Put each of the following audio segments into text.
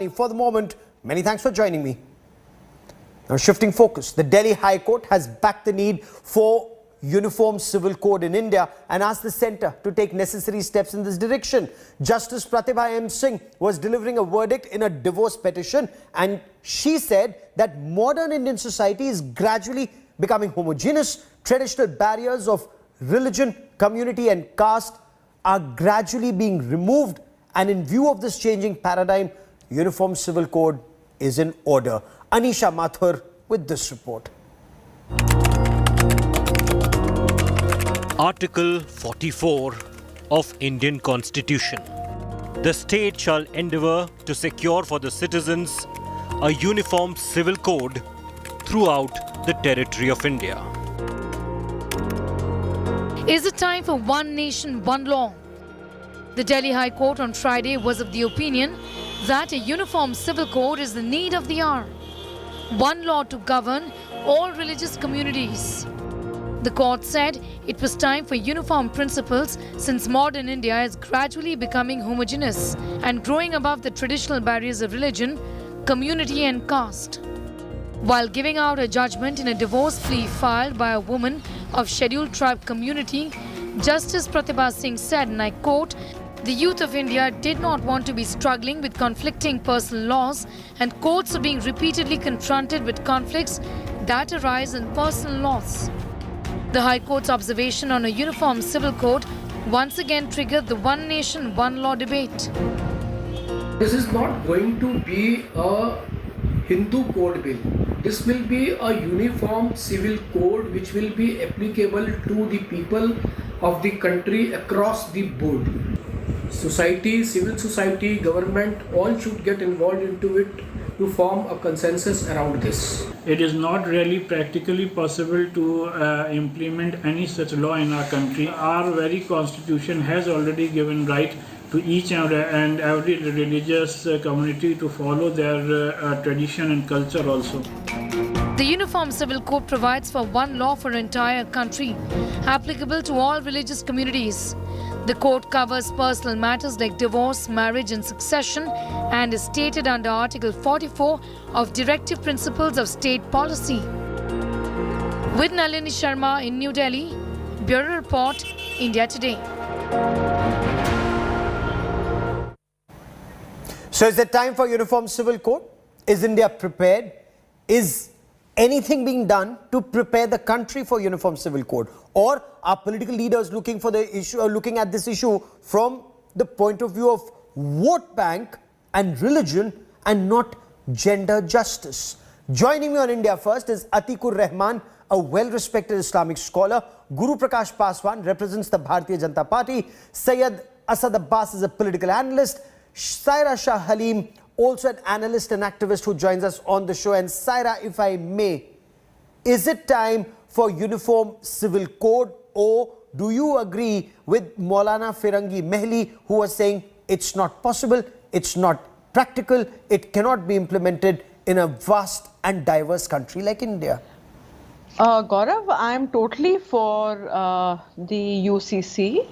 For the moment, many thanks for joining me. Now shifting focus, the Delhi High Court has backed the need for uniform civil code in India and asked the centre to take necessary steps in this direction. Justice Pratibha M. Singh was delivering a verdict in a divorce petition, and she said that modern Indian society is gradually becoming homogeneous. Traditional barriers of religion, community and caste are gradually being removed, and in view of this changing paradigm, Uniform Civil Code is in order. Anisha Mathur with this report. Article 44 of Indian Constitution. The state shall endeavour to secure for the citizens a uniform civil code throughout the territory of India. Is it time for one nation, one law? The Delhi High Court on Friday was of the opinion that a uniform civil code is the need of the hour. One law to govern all religious communities. The court said it was time for uniform principles since modern India is gradually becoming homogeneous and growing above the traditional barriers of religion, community and caste. While giving out a judgment in a divorce plea filed by a woman of scheduled tribe community, Justice Pratibha Singh said, and I quote, "The youth of India did not want to be struggling with conflicting personal laws, and courts are being repeatedly confronted with conflicts that arise in personal laws." The High Court's observation on a uniform civil code once again triggered the one nation, one law debate. This is not going to be a Hindu code bill. This will be a uniform civil code which will be applicable to the people of the country across the board. Society, civil society, government, all should get involved into it to form a consensus around this. It is not really practically possible to implement any such law in our country. Our very constitution has already given right to each and every religious community to follow their tradition and culture also. The Uniform Civil Code provides for one law for an entire country, applicable to all religious communities. The code covers personal matters like divorce, marriage and succession, and is stated under Article 44 of Directive Principles of State Policy. With Nalini Sharma in New Delhi, Bureau Report, India Today. So is it time for Uniform Civil Code? Is India prepared? Is anything being done to prepare the country for Uniform Civil Code? Or are political leaders looking for the issue, looking at this issue from the point of view of vote bank and religion and not gender justice? Joining me on India First is Atikur Rahman, a well-respected Islamic scholar. Guru Prakash Paswan represents the Bharatiya Janata Party. Syed Asad Abbas is a political analyst. Saira Shah Halim, also an analyst and activist who joins us on the show. And Saira, if I may, is it time for Uniform Civil Code, or do you agree with Maulana Firangi Mehli, who was saying it's not possible, it's not practical, it cannot be implemented in a vast and diverse country like India? Gaurav, I'm totally for the UCC,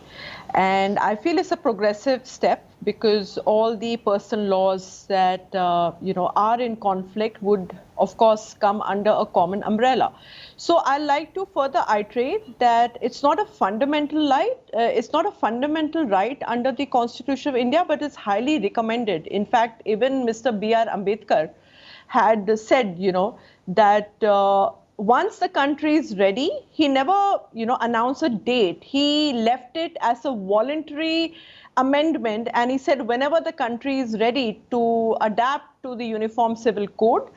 and I feel it's a progressive step because all the personal laws that are in conflict would of course come under a common umbrella. So I like to further iterate that it's not a fundamental right, under the Constitution of India, but it's highly recommended. In fact, even Mr. B.R. Ambedkar had said, that once the country is ready, he never, announced a date. He left it as a voluntary amendment, and he said whenever the country is ready to adapt to the Uniform Civil Code,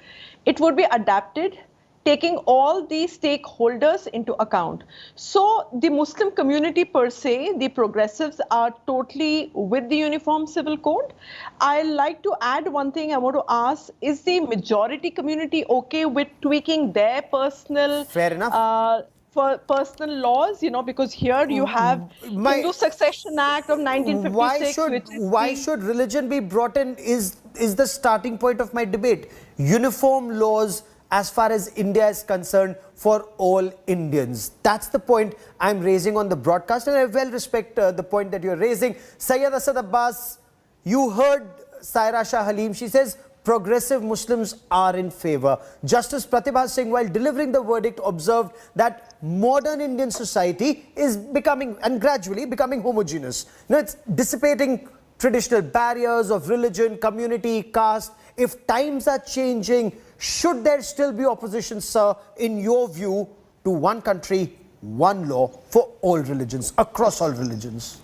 it would be adapted, taking all the stakeholders into account. So the Muslim community per se, the progressives, are totally with the Uniform Civil Code. I like to add one thing I want to ask, is the majority community okay with tweaking their personal Fair enough. For personal laws, because here you have Hindu Succession Act of 1956. Why should religion be brought in is the starting point of my debate. Uniform laws as far as India is concerned for all Indians. That's the point I'm raising on the broadcast, and I well respect the point that you're raising. Syed Asad Abbas, you heard Saira Shah Halim. She says progressive Muslims are in favor. Justice Pratibha Singh, while delivering the verdict, observed that modern Indian society is becoming and gradually becoming homogeneous. It's dissipating traditional barriers of religion, community, caste. If times are changing, should there still be opposition, sir, in your view, to one country, one law for all religions, across all religions?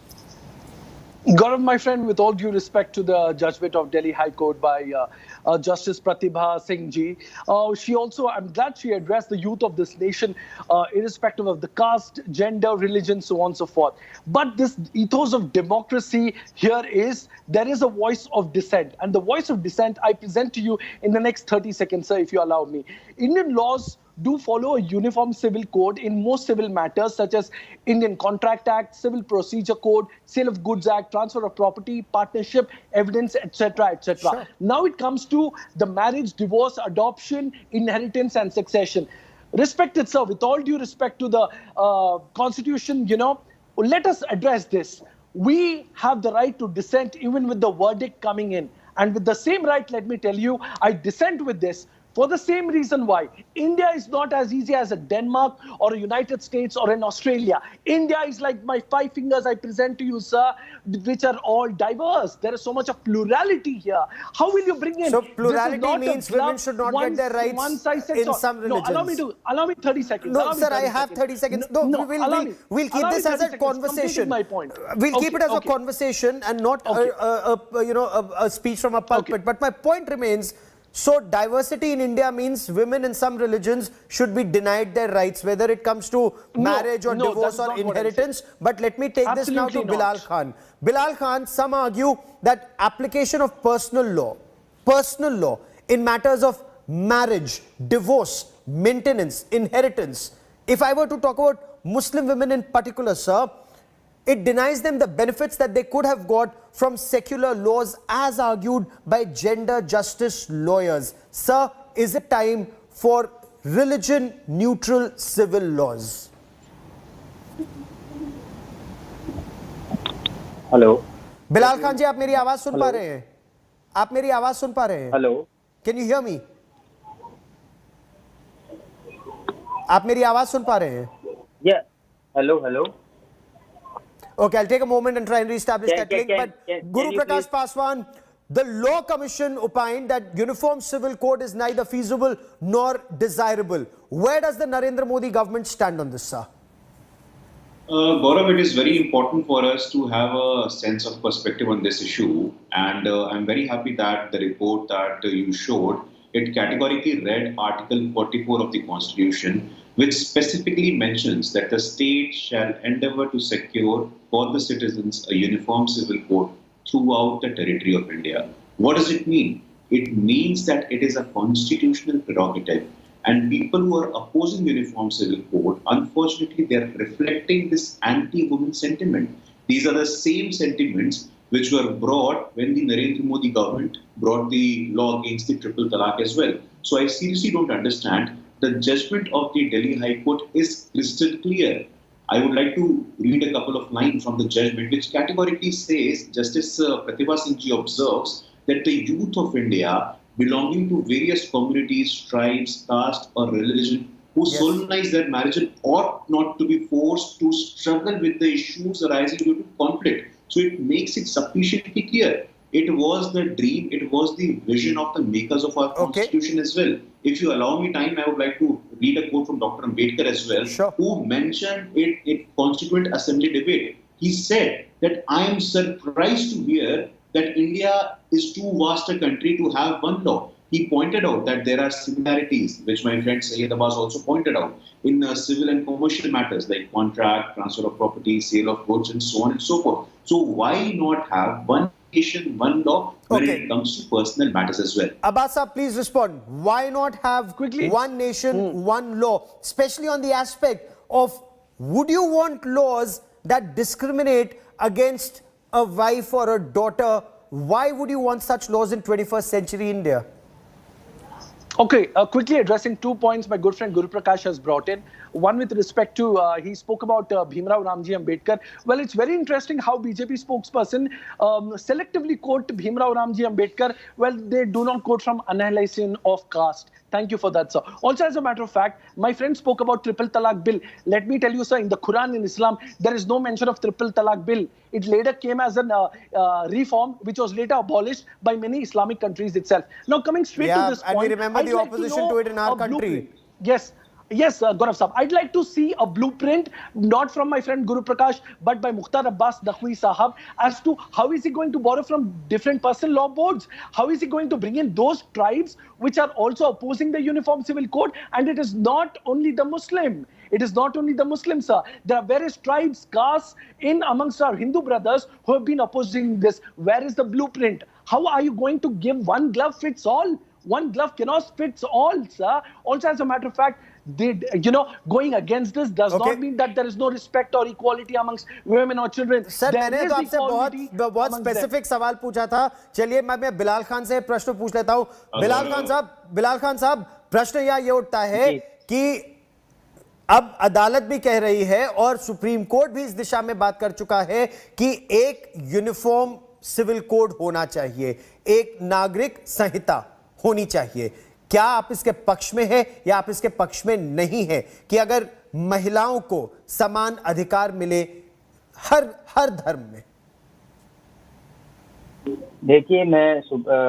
Gaurav, my friend, with all due respect to the judgment of Delhi High Court by Justice Pratibha Singh ji, she also, I'm glad she addressed the youth of this nation, irrespective of the caste, gender, religion, so on and so forth. But this ethos of democracy here is, there is a voice of dissent. And the voice of dissent I present to you in the next 30 seconds, sir, if you allow me. Indian laws do follow a uniform civil code in most civil matters such as Indian Contract Act, Civil Procedure Code, Sale of Goods Act, Transfer of Property, Partnership, Evidence, etc., etc. Sure. Now it comes to the marriage, divorce, adoption, inheritance and succession. Respected sir, with all due respect to the constitution, let us address this. We have the right to dissent even with the verdict coming in. And with the same right, let me tell you, I dissent with this. For the same reason why India is not as easy as a Denmark or a United States or an Australia. India is like my 5 fingers I present to you, sir, which are all diverse. There is so much of plurality here. How will you bring in? So plurality means women should not get their rights in some religions. No, allow me 30 seconds. No, sir, I have 30 seconds. We'll keep this as a conversation. My point. We'll keep it as a conversation and not a speech from a pulpit. But my point remains. So diversity in India means women in some religions should be denied their rights, whether it comes to marriage or divorce or inheritance. But let me take this now to Bilal Khan. Bilal Khan, some argue that application of personal law in matters of marriage, divorce, maintenance, inheritance. If I were to talk about Muslim women in particular, sir, it denies them the benefits that they could have got from secular laws as argued by gender justice lawyers. Sir, is it time for religion-neutral civil laws? Hello. Bilal Khan ji, आप मेरी आवाज सुन पा रहे हैं? आप मेरी आवाज सुन पा रहे हैं? Hello. Can you hear me? आप मेरी आवाज सुन पा रहे हैं? Yeah. Hello. Okay, I'll take a moment and try and reestablish that link. But Guru Prakash Paswan, the Law Commission opined that uniform civil code is neither feasible nor desirable. Where does the Narendra Modi government stand on this, sir? Gaurav, it is very important for us to have a sense of perspective on this issue. And I'm very happy that the report that you showed, it categorically read Article 44 of the Constitution, which specifically mentions that the state shall endeavor to secure for the citizens a uniform civil code throughout the territory of India. What does it mean? It means that it is a constitutional prerogative. And people who are opposing uniform civil code, unfortunately, they are reflecting this anti-woman sentiment. These are the same sentiments which were brought when the Narendra Modi government brought the law against the triple talaq as well. So I seriously don't understand. The judgment of the Delhi High Court is crystal clear. I would like to read a couple of lines from the judgment, which categorically says, Justice Pratibha Singh ji observes that the youth of India belonging to various communities, tribes, caste or religion who solemnize their marriage ought not to be forced to struggle with the issues arising due to conflict. So it makes it sufficiently clear. It was the dream, it was the vision of the makers of our constitution as well. If you allow me time, I would like to read a quote from Dr. Ambedkar as well, who mentioned it in Constituent Assembly debate. He said that I am surprised to hear that India is too vast a country to have one law. He pointed out that there are similarities, which my friend Syed Abbas also pointed out, in civil and commercial matters like contract, transfer of property, sale of goods, and so on and so forth. So why not have one nation, one law when it comes to personal matters as well? Abbas, please respond. Why not have one nation, one law, especially on the aspect of would you want laws that discriminate against a wife or a daughter? Why would you want such laws in 21st century India? Okay, quickly addressing 2 points my good friend Guru Prakash has brought in. One with respect to, he spoke about Bhimrao Ramji Ambedkar. Well, it's very interesting how BJP spokesperson selectively quote Bhimrao Ramji Ambedkar. Well, they do not quote from Annihilation of Caste. Thank you for that, sir. Also, as a matter of fact, my friend spoke about triple talaq bill. Let me tell you, sir, in the Quran in Islam, there is no mention of triple talaq bill. It later came as a reform, which was later abolished by many Islamic countries itself. Now, coming straight to this point, and we remember the opposition to it in our country. Yes. Yes, Gaurav Saab. I'd like to see a blueprint, not from my friend Guru Prakash, but by Mukhtar Abbas Naqvi Sahab, as to how is he going to borrow from different personal law boards? How is he going to bring in those tribes which are also opposing the Uniform Civil Code? And it is not only the Muslim. It is not only the Muslims, sir. There are various tribes, castes in amongst our Hindu brothers who have been opposing this. Where is the blueprint? How are you going to give one glove fits all? One glove cannot fit all, sir. Also, as a matter of fact, going against this does not mean that there is no respect or equality amongst women or children. Sir, मैंने तो आपसे बहुत specific सवाल पूछा था. चलिए मैं बिलाल खान से प्रश्न पूछ लेता हूं. बिलाल खान साहब, प्रश्न ये उठता है कि अब अदालत भी कह रही है और सुप्रीम कोर्ट भी इस दिशा में बात कर चुका है कि एक यूनिफॉर्म सिविल कोड होना चाहिए, एक नागरिक संहिता होनी चाहिए. क्या आप इसके पक्ष में है या आप इसके पक्ष में नहीं है कि अगर महिलाओं को समान अधिकार मिले हर धर्म में? देखिए, मैं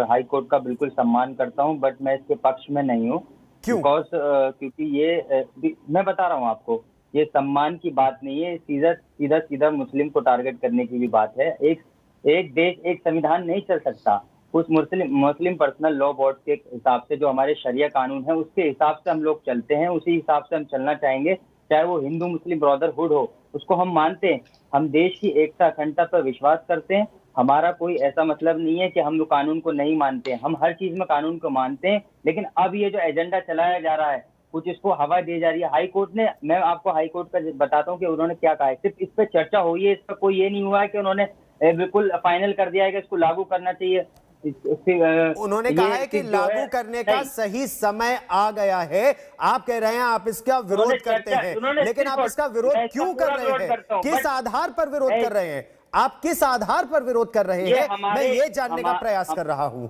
हाई कोर्ट का बिल्कुल सम्मान करता हूं, बट मैं इसके पक्ष में नहीं हूं. क्यों? क्योंकि ये मैं बता रहा हूं आपको, ये सम्मान की बात नहीं है, सीधा मुस्लिम को टारगेट करने की भी बात है. एक देश, एक संविधान नहीं चल सकता. उस मुस्लिम पर्सनल लॉ बोर्ड के हिसाब से जो हमारे शरिया कानून है, उसके हिसाब से हम लोग चलते हैं, उसी हिसाब से हम चलना चाहेंगे. चाहे वो हिंदू मुस्लिम ब्रदरहुड हो, उसको हम मानते हैं. हम देश की एकता अखंडता पर विश्वास करते हैं. हमारा कोई ऐसा मतलब नहीं है कि हम लोग कानून को नहीं मानते हैं. हम हर चीज में कानून को मानते हैं. लेकिन अब ये जो एजेंडा चलाया जा रहा है, कुछ इसको हवा दी जा रही है. हाई कोर्ट ने, मैं आपको हाई कोर्ट का बताता हूँ कि उन्होंने क्या कहा है. सिर्फ इस पर चर्चा हुई है, इस पर कोई ये नहीं हुआ है कि उन्होंने बिल्कुल फाइनल कर दिया है कि इसको लागू करना चाहिए. उन्होंने कहा है कि लागू करने का सही समय आ गया है. आप कह रहे हैं आप इसका विरोध करते हैं, लेकिन आप इसका विरोध क्यों कर रहे हैं? किस आधार पर विरोध कर रहे हैं? आप किस आधार पर विरोध कर रहे हैं? मैं ये जानने का प्रयास कर रहा हूं.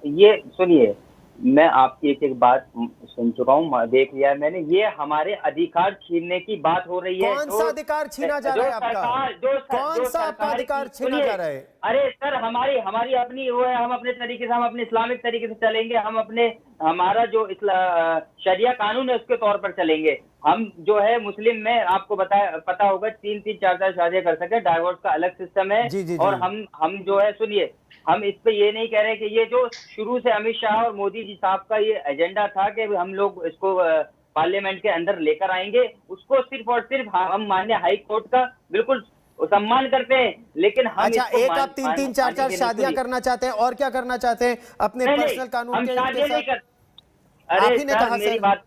ये सुनिए, मैं आपकी एक एक बात सुन चुका हूँ, देख लिया है मैंने. ये हमारे अधिकार छीनने की बात हो रही है. कौन सा अधिकार छीना जा रहा है आपका? कौन सा आपका अधिकार छीना जा रहा है? अरे सर, हमारी अपनी वो है. हम अपने तरीके से, हम अपने इस्लामिक तरीके से चलेंगे. हम हमारा जो शरिया कानून है उसके तौर पर चलेंगे. हम जो है मुस्लिम में, आपको पता होगा, 3-3, 4-4 शादियां कर सके. डाइवोर्स का अलग सिस्टम है. जी. और हम जो है, सुनिए, हम इस पे ये नहीं कह रहे कि ये जो शुरू से अमित शाह और मोदी जी साहब का ये एजेंडा था कि हम लोग इसको पार्लियामेंट के अंदर लेकर आएंगे, उसको सिर्फ और सिर्फ हम माननीय हाई कोर्ट का बिल्कुल सम्मान करते हैं. लेकिन हम अच्छा, एक आप 3-3, 4-4 शादियां करना चाहते हैं, और क्या करना चाहते हैं अपने पर्सनल कानून के साथ? अरे सर, मेरी बात,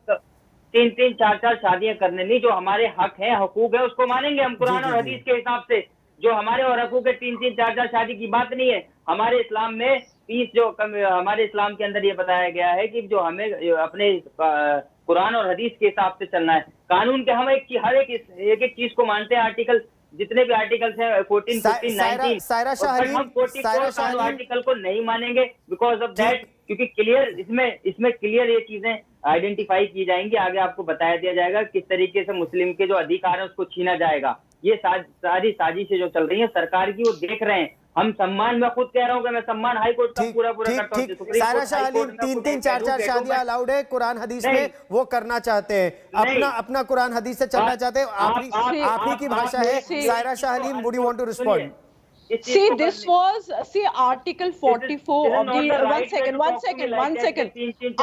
3-3, 4-4 शादियां करने नहीं, जो हमारे हक है, हकूक है, उसको मानेंगे हम कुरान और हदीस के हिसाब से. जो हमारे और हकूक है, 3-3, 4-4 शादी की बात नहीं है. हमारे इस्लाम में 30 हमारे इस्लाम के अंदर ये बताया गया है कि जो हमें अपने कुरान और हदीस के हिसाब से चलना है. कानून के हम हर एक चीज को मानते हैं. आर्टिकल, जितने भी आर्टिकल्स हैं, 14, 15, 19, सायरा शाहरीन, हम 44 आर्टिकल को नहीं मानेंगे बिकॉज ऑफ दैट. क्योंकि क्लियर इसमें क्लियर ये चीजें आइडेंटिफाई की जाएंगी. आगे आपको बताया दिया जाएगा किस तरीके से मुस्लिम के जो अधिकार है उसको छीना जाएगा. ये सारी साजिशें जो चल रही है सरकार की, वो देख रहे हैं. हम सम्मान, मैं खुद कह रहा हूँ कि मैं सम्मान हाई कोर्ट का पूरा करता हूँ. सायरा शाहरीन, 3-3, 4-4 शादियां अलाउड है कुरान हदीस में, वो करना चाहते हैं, अपना कुरान हदीस से चलना चाहते हैं. आप ही की भाषा है. Saira Shahreen, would you want to respond? See, this was, Article 44 of the, one second.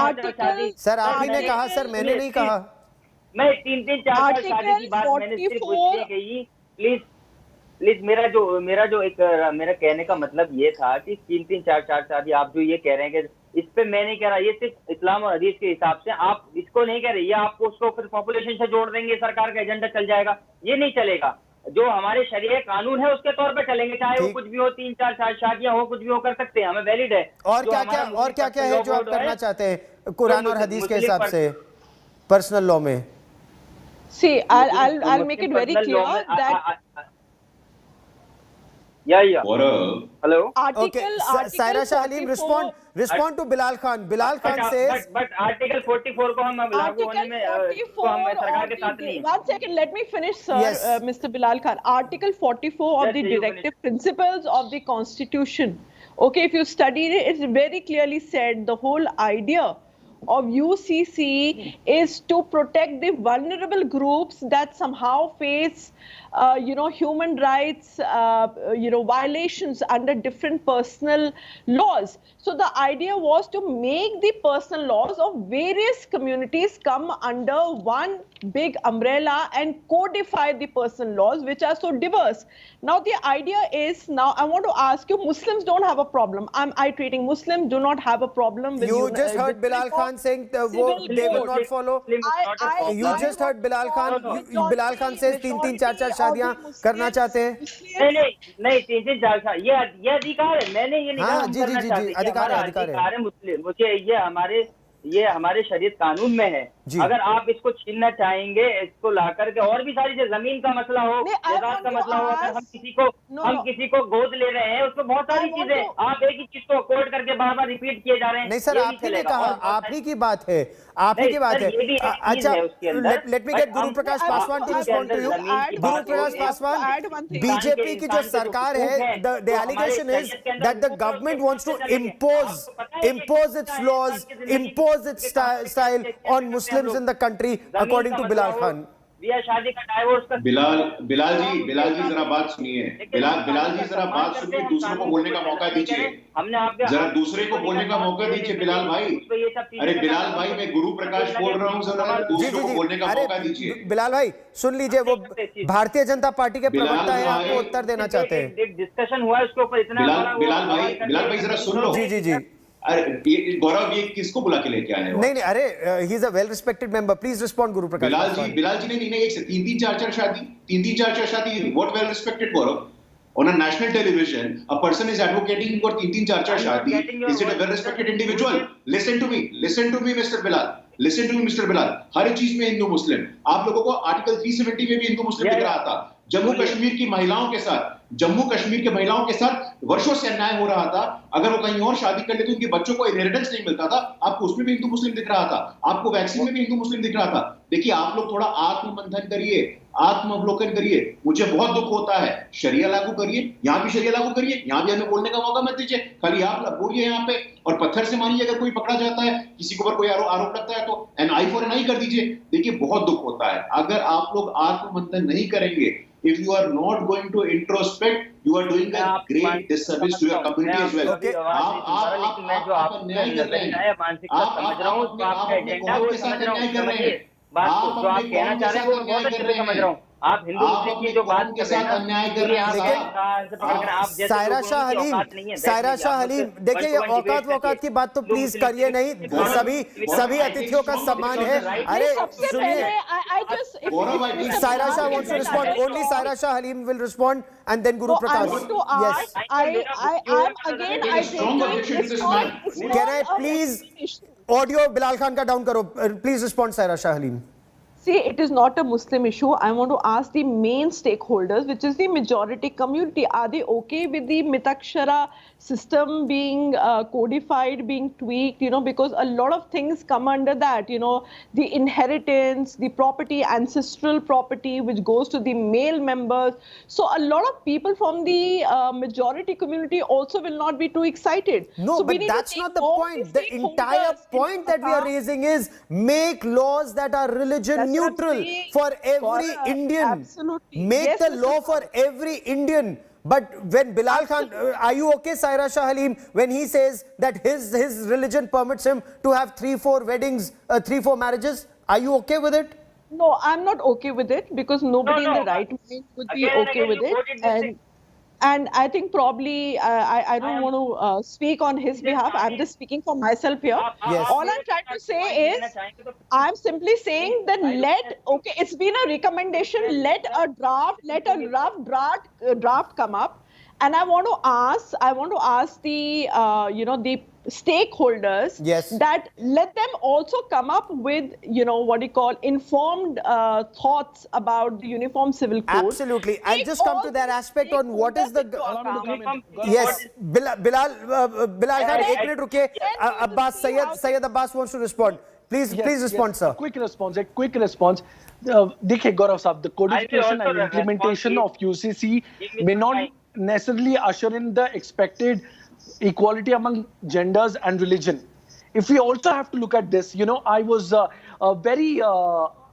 Article, sir, आप ही ने कहा, सर, मैंने नहीं कहा. मैं 3-3, 4-4 शादी की बात मैंने सिर्फ पूछने गई. प्लीज मेरा कहने का मतलब ये था कि 3-3, 4-4 शादी आप जो ये कह रहे हैं कि इस पे मैं नहीं कह रहा, ये सिर्फ इस्लाम और हदीस के हिसाब से आप इसको नहीं कह रहे. ये आपको उसको फिर पॉपुलेशन से जोड़ देंगे, सरकार का एजेंडा चल जाएगा. ये नहीं चलेगा. जो हमारे शरीय कानून है उसके तौर पर चलेंगे, चाहे वो कुछ भी हो, 3-4 शादियां हो, कुछ भी हो, कर सकते हैं, हमें वैलिड है. और क्या क्या है जो आप करना चाहते हैं? कुरान और हदीस के हिसाब से पर्सनल लॉ में? See, I'll make it very clear that Gaurav. Hello. article Saira Shah Halim, 44 respond to Bilal Khan. Bilal Khan says, but article 44 को हम लागू होने Article में तो हम 44 सरकार of के साथ the, नहीं हैं। one second, let me finish, sir, Yes. Mr. Bilal Khan. Article 44 of the Yes, you directive finish. principles of the Constitution. Okay, if you study it, it's very clearly said the whole idea of UCC is to protect the vulnerable groups that somehow face, human rights, violations under different personal laws. So the idea was to make the personal laws of various communities come under one big umbrella and codify the personal laws, which are so diverse. Now the idea is, now I want to ask you, Muslims don't have a problem. I'm iterating. Muslims do not have a problem with you just heard Bilal Khan saying they will not follow. You just heard Bilal Khan. Bilal Khan says 3-4 शादियां करना चाहते हैं. नहीं 3-4 साल ये अधिकार है, मैंने ये नहीं कहा हम करना चाहते, अधिकार है मुस्लिम, मुझे ये हमारे शरीयत कानून में है। अगर आप इसको छीनना चाहेंगे, इसको ला करके और भी सारी जमीन का मसला हो, जायदाद का मसला हो, अगर हम किसी को गोद ले रहे हैं, उसमें बहुत सारी चीजें, आप एक ही चीज को कोट करके बार बार रिपीट किए जा रहे हैं। नहीं सर, आपने नहीं कहा, आप ही की बात है, आप ही की बात है। अच्छा, late me get Guru Prakash Paswan to respond to you. Guru Prakash Paswan, BJP की जो सरकार है, the allegation is that the government wants to impose its laws, impose its style on Muslims in the country, according to Bilal Khan. शादी का divorce का बिलाल जी जरा बात सुनिए। बिलाल जी जरा बात सुनिए, दूसरों को बोलने का मौका दीजिए। हमने आपके जरा दूसरे को बोलने का मौका दीजिए बिलाल भाई। अरे बिलाल भाई, मैं गुरु प्रकाश बोल रहा हूँ, जरा दूसरों को बोलने का मौका दीजिए। बिलाल भाई सुन लीजिए, वो भारतीय जनता पार्टी के प्रवक्ता है, आपको उत्तर देना चाहते हैं। एक डिस्कशन हुआ उसके ऊपर इतना बिलाल भाई जरा सुन लो। जी। अरे गौरव, ये किसको बुला के लेके आए हो? नहीं, अरे he is a well respected member, please respond गुरु प्रकाश। बिलाल जी नहीं, एक से 3-4 शादी, what well respected Gaurav? On a national television, a person is advocating for 3-4 शादी. Is it a well respected individual? Listen to me, Mr. Bilal. Listen to me, Mr. Bilal. हर चीज में हिंदू मुस्लिम, आप लोगों को आर्टिकल 370 में भी हिंदू मुस्लिम दिख रहा था। जम्मू कश्मीर की महिलाओं के साथ वर्षों से अन्याय हो रहा था। अगर वो कहीं और शादी कर लेते, उनके बच्चों को इनहेरिटेंस नहीं मिलता था, आपको उसमें भी हिंदू मुस्लिम दिख रहा था, आपको वैक्सीन में भी हिंदू मुस्लिम दिख रहा था। देखिए, आप लोग थोड़ा आत्ममंथन करिए, आत्मावलोकन करिए। मुझे बहुत दुख होता है, शरिया लागू करिए, यहाँ भी शरिया लागू करिए, यहाँ भी हमें बोलने का मौका मत दीजिए। खाली आप बोलिए यहाँ पे और पत्थर से मारिए। अगर कोई पकड़ा जाता है, किसी के ऊपर कोई आरोप लगता है, तो एन आई फॉर एन आई कर दीजिए। देखिए, बहुत दुख होता है अगर आप लोग आत्ममंथन नहीं करेंगे। If you are not going to introspect, you are doing a great disservice to your community as well. आप अन्याय कर रहे हैं, आप अपने कौम के साथ अन्याय कर रहे हैं, बात जो आप कहना चाह रहे हैं वो बहुत अच्छे से समझ रहा हूँ। आप हिंदू मुस्लिम की जो बात के साथ अन्याय कर रहे हैं। सायरा शाह हलीम, देखिए ये औकात की बात तो प्लीज करिए नहीं, सभी अतिथियों का सम्मान है। अरे सुनिए, Saira Shah wants to respond. Only Saira Shah Halim will respond, and then Guru Prakash. Yes. Can I please audio Bilal Khan ka down karo? Please respond, Saira Shah Halim. See, it is not a Muslim issue. I want to ask the main stakeholders, which is the majority community. Are they okay with the Mitakshara system being codified, being tweaked? Because a lot of things come under that. The inheritance, the property, ancestral property, which goes to the male members. So a lot of people from the majority community also will not be too excited. No, but that's not the point. The entire point that we are raising is make laws that are religion neutral for every Indian. Absolutely. Make the law for every Indian. But when Bilal Khan, are you okay, Saira Shah Halim, when he says that his religion permits him to have 3-4 weddings, 3-4 marriages? Are you okay with it? No, I'm not okay with it, because nobody in the right mind would be okay with it. And I think probably I don't want to speak on his behalf. I'm just speaking for myself here. Yes. All I'm trying to say is, I'm simply saying that it's been a recommendation, let a rough draft come up. And I want to ask the, the stakeholders Yes. that let them also come up with, what you call informed thoughts about the Uniform Civil Code. Absolutely. I'll Take just come all to that the aspect on what is the. stakeholders into account. Yes, Bilal Khan, एक minute रुकिए. Abbas, Syed Abbas wants to respond. Please respond, sir. Quick response. देखिए गौरव साहब, the codification and implementation of UCC may not necessarily usher in the expected equality among genders and religion. If we also have to look at this, I was very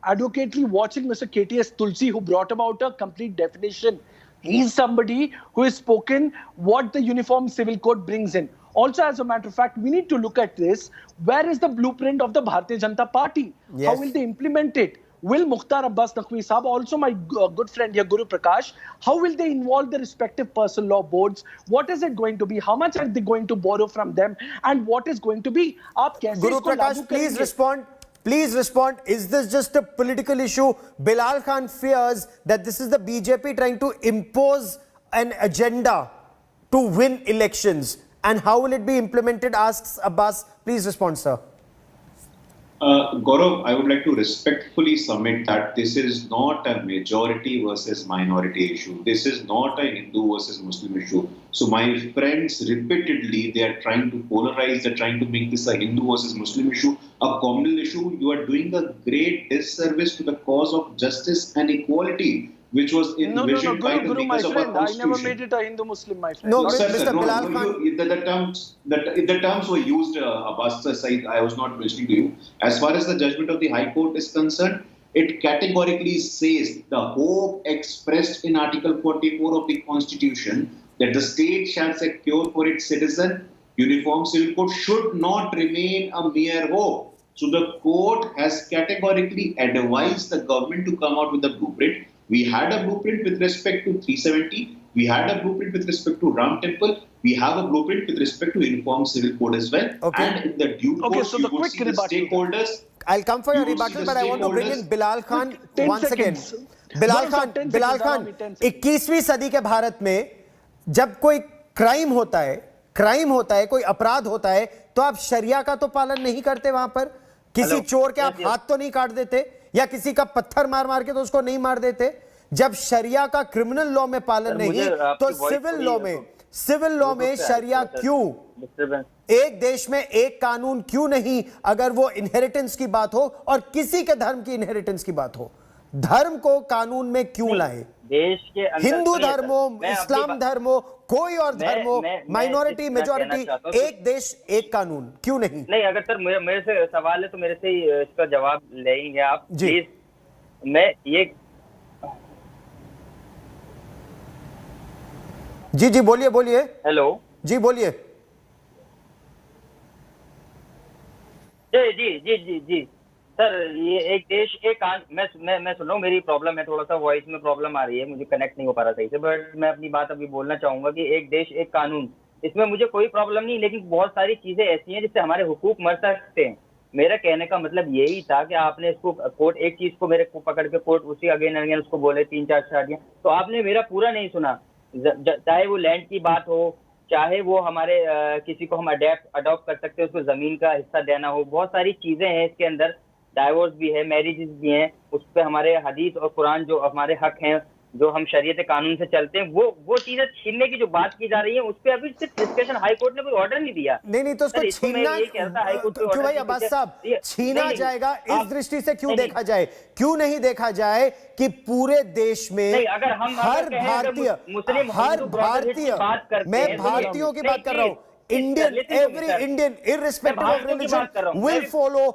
advocately watching Mr. KTS Tulsi, who brought about a complete definition. He's somebody who has spoken what the Uniform Civil Code brings in. Also, as a matter of fact, we need to look at this. Where is the blueprint of the Bharatiya Janata Party? Yes. How will they implement it? Will Mukhtar Abbas Naqvi Saab, also my good friend here, Guru Prakash, how will they involve the respective personal law boards? What is it going to be? How much are they going to borrow from them? And what is going to be? Guru Prakash, please respond. Please respond. Is this just a political issue? Bilal Khan fears that this is the BJP trying to impose an agenda to win elections. And how will it be implemented? Asks Abbas. Please respond, sir. Gaurav, I would like to respectfully submit that this is not a majority versus minority issue. This is not a Hindu versus Muslim issue. So my friends repeatedly, they are trying to polarize, they're trying to make this a Hindu versus Muslim issue, a communal issue. You are doing a great disservice to the cause of justice and equality, which was envisioned by the Guru, my makers of our friend, I constitution. never made it a Hindu-Muslim, my friend. No, Not Mr. necessarily. Bilal Khan. The terms were used, Abbas Said, I was not listening to you. As far as the judgment of the High Court is concerned, it categorically says the hope expressed in Article 44 of the Constitution that the state shall secure for its citizen Uniform Civil Code should not remain a mere hope. So the court has categorically advised the government to come out with a blueprint. We had a blueprint with respect to 370. We had a blueprint with respect to Ram Temple. We have a blueprint with respect to Uniform Civil Code as well. Okay. And in the due course, so you the would quick see the rebuttal. stakeholders. I'll come for your You will see rebuttal, the but I want to bring in stakeholders. Bilal Khan 10 once again. seconds. Bilal No, Khan, sir, 10 Bilal seconds, Khan, allow me 10 seconds. 21वीं सदी के भारत में जब कोई crime होता है, कोई अपराध होता है, तो आप शरिया का तो पालन नहीं करते वहां पर. किसी चोर के आप हाथ तो नहीं काट देते, या किसी का पत्थर मार के तो उसको नहीं मार देते. जब शरिया का क्रिमिनल लॉ में पालन नहीं, तो सिविल लॉ में शरिया क्यों? एक देश में एक कानून क्यों नहीं अगर वो इनहेरिटेंस की बात हो और किसी के धर्म की इनहेरिटेंस की बात हो? धर्म को कानून में क्यों लाए? देश के अंदर हिंदू धर्म हो, इस्लाम धर्म हो, कोई और धर्म हो, माइनॉरिटी मेजॉरिटी, एक देश एक कानून क्यों नहीं? नहीं, अगर सर मेरे से सवाल है तो मेरे से ही इसका जवाब लेंगे आप जी. प्लीज. मैं ये जी बोलिए. हेलो जी बोलिए. जी सर, ये एक देश एक कानून. मैं सुन रहा हूँ. मेरी प्रॉब्लम है, थोड़ा सा वॉइस में प्रॉब्लम आ रही है, मुझे कनेक्ट नहीं हो पा रहा सही से, बट मैं अपनी बात अभी बोलना चाहूंगा कि एक देश एक कानून, इसमें मुझे कोई प्रॉब्लम नहीं, लेकिन बहुत सारी चीजें ऐसी हैं जिससे हमारे हुकूक मर सकते हैं. मेरा कहने का मतलब यही था कि आपने इसको कोर्ट, एक चीज को मेरे को पकड़ के कोर्ट उसी अगेन उसको बोले 3-4 शादियां, तो आपने मेरा पूरा नहीं सुना. चाहे वो लैंड की बात हो, चाहे वो हमारे किसी को हम अडॉप्ट कर सकते हैं, उसको जमीन का हिस्सा देना हो, बहुत सारी चीजें हैं इसके अंदर. डाइवोर्स भी है, मैरिजेस भी हैं, उस पर हमारे हदीस और कुरान जो हमारे हक हैं, जो हम शरीयत कानून से चलते हैं, वो चीजें छीनने की जो बात की जा रही है, उस पर अभी सिर्फ डिस्कशन हाई कोर्ट ने कोई ऑर्डर नहीं दिया. नहीं तो उसको छीनना क्यों भाई अब्बास साहब? छीना जाएगा इस दृष्टि से क्यों देखा जाए? क्यों नहीं देखा जाए कि पूरे देश में हर भारतीय, मैं भारतीयों की बात कर रहा हूं, Indian, every Indian, irrespective of religion, will follow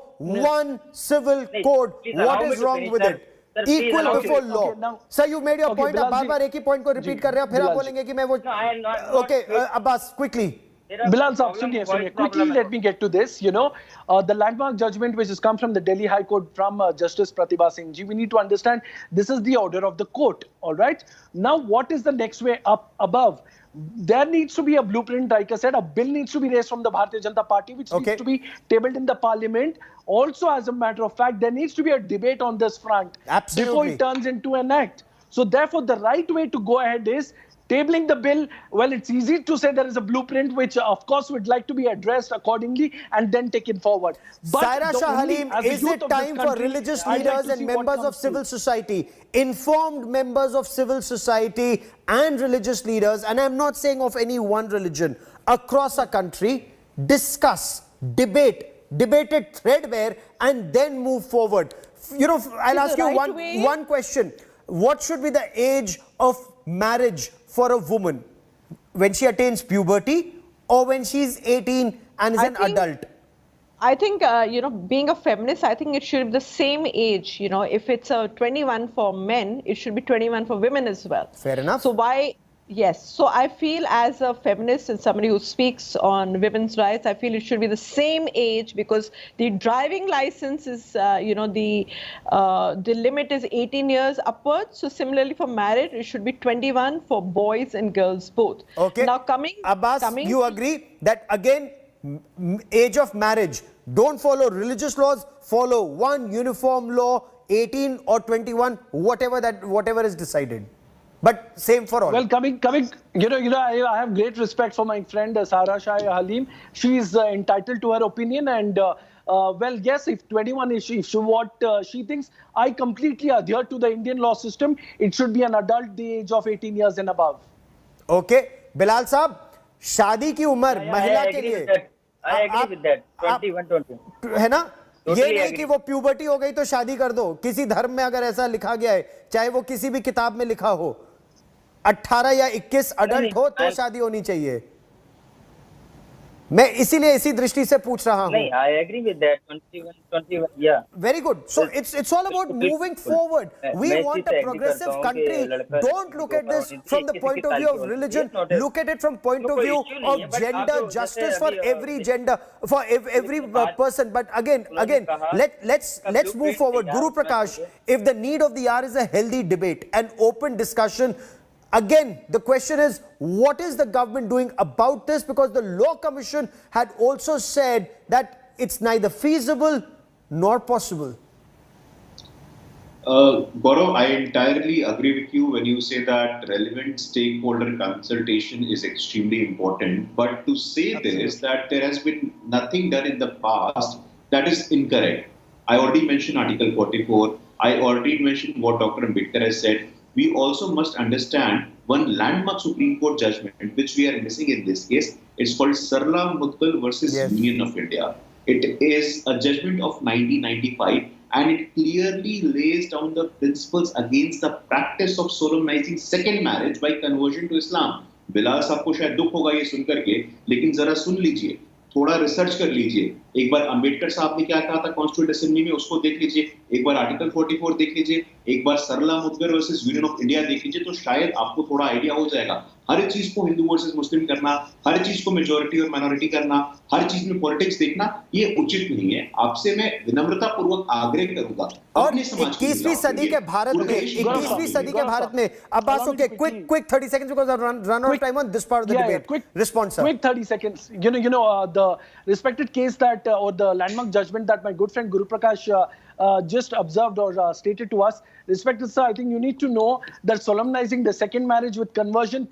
one civil code. What is wrong with it? Equal before law. Sir, you made your point. आप बार-बार एक ही point को repeat कर रहे हो, फिर आप बोलेंगे कि मैं वो. Okay, Abbas, quickly. Bilal Saab, suniye. Quickly, let me get to this. The landmark judgment which has come from the Delhi High Court from Justice Pratibha Singh Ji, we need to understand this is the order of the court. All right. Now, what is the next way up above? There needs to be a blueprint, like I said, a bill needs to be raised from the Bharatiya Janata Party, which needs to be tabled in the parliament. Also, as a matter of fact, there needs to be a debate on this front before it turns into an act. So therefore, the right way to go ahead is tabling the bill, well, it's easy to say there is a blueprint which, of course, would like to be addressed accordingly and then taken forward. But Saira the Shah only- Halim, as the is youth it of this time for country, religious I'd like leaders to and see what members comes of civil through. society, informed members of civil society and religious leaders, and I'm not saying of any one religion, across a country, discuss, debate it threadbare and then move forward? I'll ask you one question. What should be the age of marriage for a woman? When she attains puberty or when she's 18 and is an adult? I think, being a feminist, I think it should be the same age. If it's 21 for men, it should be 21 for women as well. Fair enough. So yes. So I feel as a feminist and somebody who speaks on women's rights, I feel it should be the same age, because the driving license is, the limit is 18 years upwards. So similarly for marriage, it should be 21 for boys and girls both. Okay. Now Abbas, you agree that again, age of marriage, don't follow religious laws, follow one uniform law, 18 or 21, whatever is decided. But same for all. Well, coming, I have great respect for my friend Saira Shah Halim. She is entitled to her opinion, and well, yes, if 21 is what she thinks, I completely adhere to the Indian law system. It should be an adult, the age of 18 years and above. Okay, Bilal साहब, शादी की उम्र महिला के लिए I agree with that. 21-20 है ना? ये नहीं कि वो प्यूबर्टी हो गई तो शादी कर दो. किसी धर्म में अगर ऐसा लिखा गया है, चाहे वो किसी भी किताब में लिखा हो, 18 या 21 अडल्ट हो तो शादी होनी चाहिए. मैं इसीलिए इसी दृष्टि से पूछ रहा हूं. नहीं, I agree with that. 21, yeah. Very good. So it's all about moving forward. We want a progressive country. Don't look at this from the point of view of religion. Look at it from point of view of gender justice for every gender, for every person. But again, let's move forward. Guru Prakash, if the need of the hour is a healthy debate, an open discussion, again, the question is, what is the government doing about this? Because the Law Commission had also said that it's neither feasible nor possible. Gaurav, I entirely agree with you when you say that relevant stakeholder consultation is extremely important. But to say this, that there has been nothing done in the past, that is incorrect. I already mentioned Article 44. I already mentioned what Dr. Ambedkar has said. We also must understand one landmark Supreme Court judgment, which we are missing in this case. It's called Sarla Mudgal versus Union of India. It is a judgment of 1995, and it clearly lays down the principles against the practice of solemnizing second marriage by conversion to Islam. Bilal साहब को शायद दुख होगा ये सुनकर के, लेकिन जरा सुन लीजिए, थोड़ा रिसर्च कर लीजिए. एक बार अंबेडकर साहब ने क्या कहा था कॉन्स्टिट्यूएंट असेंबली में, उसको देख लीजिए. एक बार आर्टिकल 44 देख लीजिए. एक बार सरला मुदगर वर्सेस यूनियन ऑफ इंडिया देख लीजिए, तो शायद आपको थोड़ा आइडिया हो जाएगा. हर चीज को हिंदू वर्सेस मुस्लिम करना, हर चीज को मेजॉरिटी और माइनॉरिटी करना, हर चीज में पॉलिटिक्स देखना, ये उचित नहीं है. आपसे मैं विनम्रता पूर्वक आग्रह करूंगा. और 21वीं सदी के भारत में Abbas, okay, quick 30 seconds because I run out of time on this part of the debate. Quick response, sir. Quick 30 seconds. The respected case that or the landmark judgment that my good friend Guru Prakash just observed or stated to us. Respected sir, I think you need to know that solemnizing the second marriage with conversion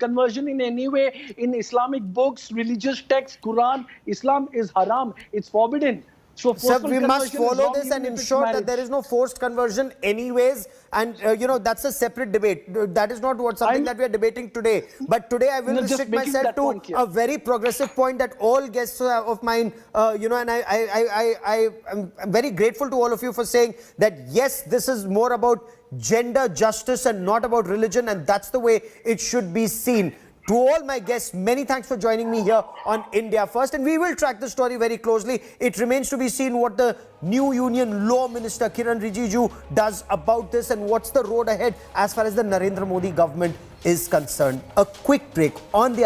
in any way in Islamic books, religious texts, Quran, Islam is haram. It's forbidden. So sir, we must follow this and ensure that there is no forced conversion anyways. And that's a separate debate. That is not something that we are debating today. But today I will restrict myself to a very progressive point that all guests of mine, and I am very grateful to all of you for saying that yes, this is more about gender justice and not about religion, and that's the way it should be seen. To all my guests, many thanks for joining me here on India First, and we will track the story very closely. It remains to be seen what the new Union Law Minister Kiran Rijiju does about this and what's the road ahead as far as the Narendra Modi government is concerned. A quick break on the other